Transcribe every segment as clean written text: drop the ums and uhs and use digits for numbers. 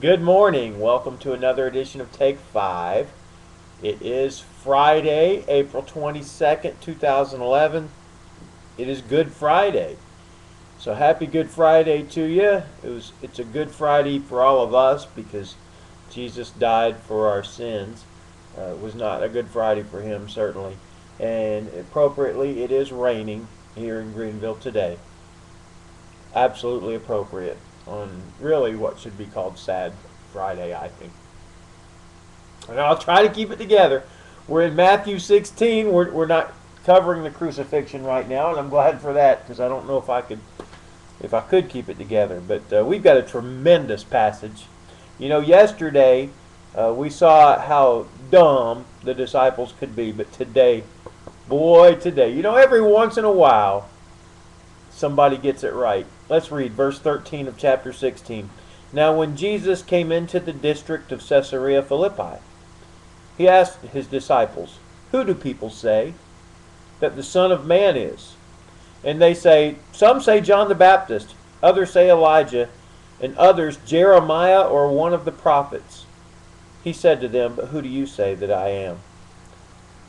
Good morning. Welcome to another edition of Take 5. It is Friday, April 22nd, 2011. It is Good Friday. So happy Good Friday to you. It's a Good Friday for all of us because Jesus died for our sins. It was not a Good Friday for him, certainly. And appropriately, it is raining here in Greenville today. Absolutely appropriate on really what should be called Sad Friday, I think. And I'll try to keep it together. We're in Matthew 16. We're not covering the crucifixion right now, and I'm glad for that because I don't know if I could keep it together. But we've got a tremendous passage. You know, yesterday we saw how dumb the disciples could be, but today, you know, every once in a while somebody gets it right. Let's read verse 13 of chapter 16. Now when Jesus came into the district of Caesarea Philippi, he asked his disciples, "Who do people say that the Son of Man is?" And they say, "Some say John the Baptist, others say Elijah, and others Jeremiah or one of the prophets." He said to them, "But who do you say that I am?"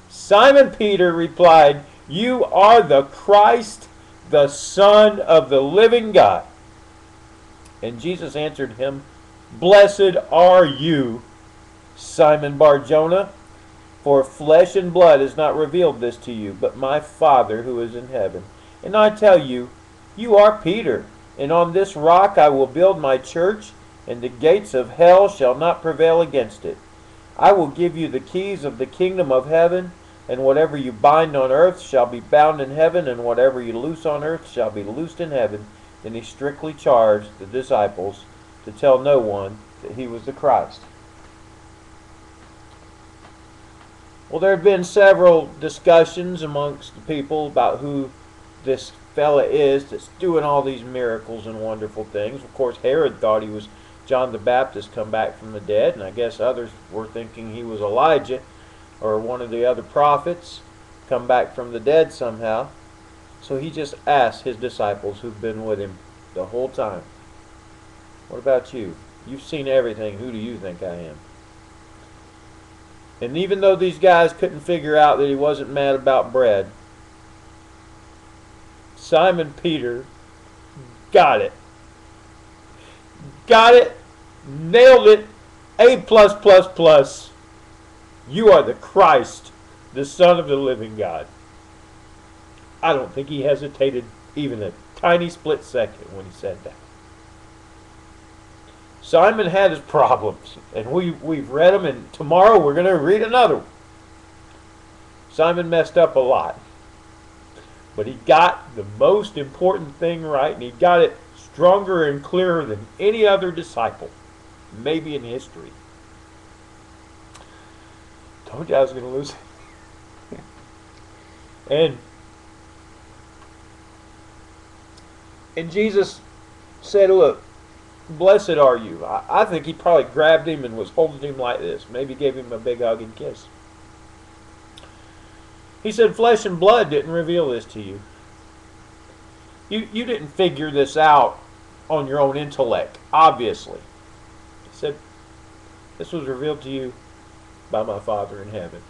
Simon Peter replied, "You are the Christ, the Son of the living God." And Jesus answered him, "Blessed are you, Simon Bar-Jonah, for flesh and blood has not revealed this to you, but my Father who is in heaven. And I tell you, you are Peter, and on this rock I will build my church, and the gates of hell shall not prevail against it. I will give you the keys of the kingdom of heaven, and whatever you bind on earth shall be bound in heaven, and whatever you loose on earth shall be loosed in heaven." Then he strictly charged the disciples to tell no one that he was the Christ. Well, there have been several discussions amongst the people about who this fella is that's doing all these miracles and wonderful things. Of course, Herod thought he was John the Baptist come back from the dead, and I guess others were thinking he was Elijah or one of the other prophets come back from the dead somehow. So he just asked his disciples who've been with him the whole time, "What about you? You've seen everything. Who do you think I am?" And even though these guys couldn't figure out that he wasn't mad about bread, Simon Peter got it. Got it. Nailed it. A plus plus plus. You are the Christ, the Son of the living God. I don't think he hesitated even a tiny split second when he said that. Simon had his problems, and we've read them, and tomorrow we're going to read another one. Simon messed up a lot, but he got the most important thing right, and he got it stronger and clearer than any other disciple, maybe in history. Told you I was going to lose it. And Jesus said, "Look, blessed are you." I think he probably grabbed him and was holding him like this. Maybe gave him a big hug and kiss. He said, "Flesh and blood didn't reveal this to you. You didn't figure this out on your own intellect, obviously." He said, "This was revealed to you by my Father in heaven."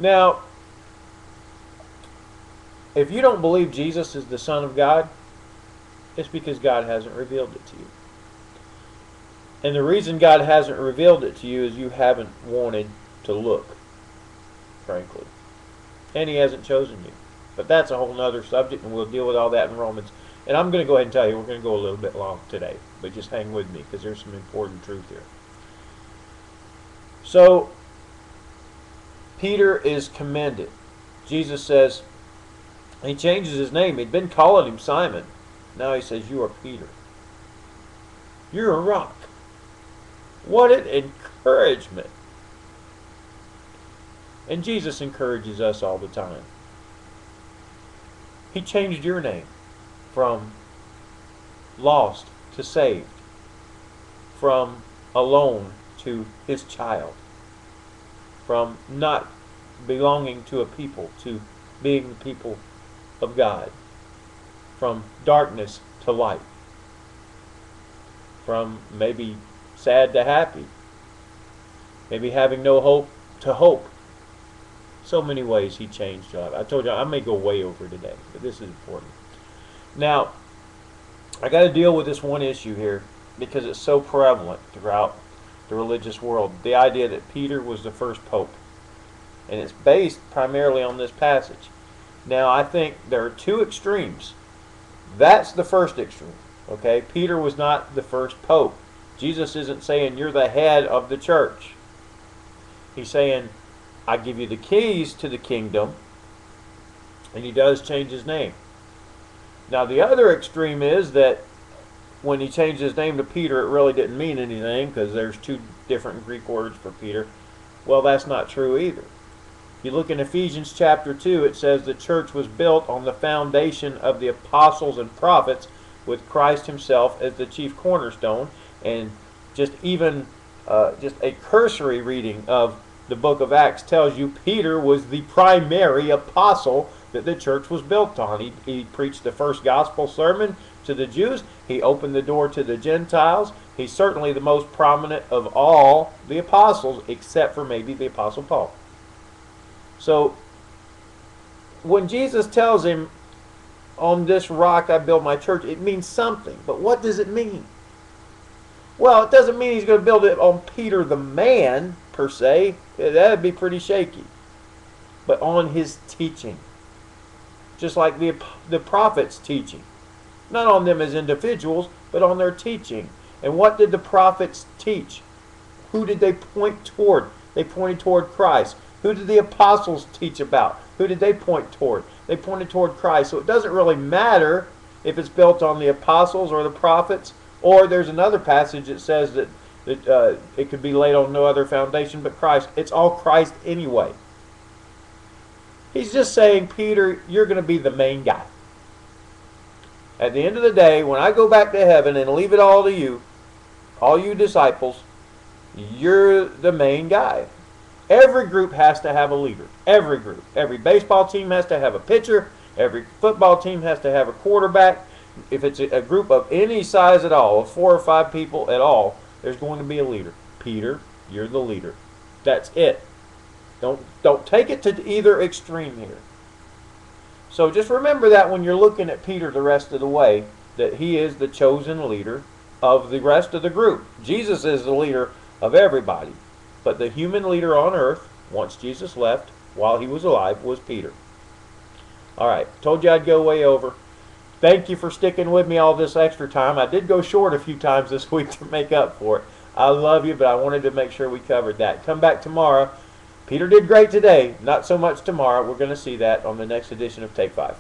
Now, if you don't believe Jesus is the Son of God, it's because God hasn't revealed it to you. And the reason God hasn't revealed it to you is you haven't wanted to look, frankly. And he hasn't chosen you. But that's a whole other subject, and we'll deal with all that in Romans. And I'm going to go ahead and tell you, we're going to go a little bit long today. But just hang with me, because there's some important truth here. So, Peter is commended. Jesus says, he changes his name. He'd been calling him Simon. Now he says, "You are Peter. You're a rock." What an encouragement. And Jesus encourages us all the time. He changed your name from lost to saved, from alone to his child, from not belonging to a people to being the people of God, from darkness to light. from maybe sad to happy, maybe having no hope to hope. So many ways he changed your life. I told you I may go way over today, but this is important. Now, I got to deal with this one issue here because it's so prevalent throughout the religious world. The idea that Peter was the first pope. And it's based primarily on this passage. Now, I think there are two extremes. That's the first extreme. Okay, Peter was not the first pope. Jesus isn't saying you're the head of the church. He's saying, I give you the keys to the kingdom. And he does change his name. Now, the other extreme is that when he changed his name to Peter, it really didn't mean anything because there's two different Greek words for Peter. Well, that's not true either. If you look in Ephesians chapter 2, it says the church was built on the foundation of the apostles and prophets with Christ himself as the chief cornerstone. And just a cursory reading of the book of Acts tells you Peter was the primary apostle that the church was built on. He preached the first gospel sermon to the Jews. He opened the door to the Gentiles. He's certainly the most prominent of all the apostles, except for maybe the apostle Paul. So, when Jesus tells him, on this rock I build my church, it means something. But what does it mean? Well, it doesn't mean he's going to build it on Peter the man, per se. That would be pretty shaky. But on his teaching. Just like the prophets' teaching. Not on them as individuals, but on their teaching. And what did the prophets teach? Who did they point toward? They pointed toward Christ. Who did the apostles teach about? Who did they point toward? They pointed toward Christ. So it doesn't really matter if it's built on the apostles or the prophets, or there's another passage that says that it could be laid on no other foundation but Christ. It's all Christ anyway. He's just saying, Peter, you're going to be the main guy. At the end of the day, when I go back to heaven and leave it all to you, all you disciples, you're the main guy. Every group has to have a leader. Every group. Every baseball team has to have a pitcher. Every football team has to have a quarterback. If it's a group of any size at all, of 4 or 5 people at all, there's going to be a leader. Peter, you're the leader. That's it. Don't take it to either extreme here. So just remember that when you're looking at Peter the rest of the way, that he is the chosen leader of the rest of the group. Jesus is the leader of everybody. But the human leader on earth, once Jesus left, while he was alive, was Peter. All right, told you I'd go way over. Thank you for sticking with me all this extra time. I did go short a few times this week to make up for it. I love you, but I wanted to make sure we covered that. Come back tomorrow. Peter did great today. Not so much tomorrow. We're going to see that on the next edition of Take 5.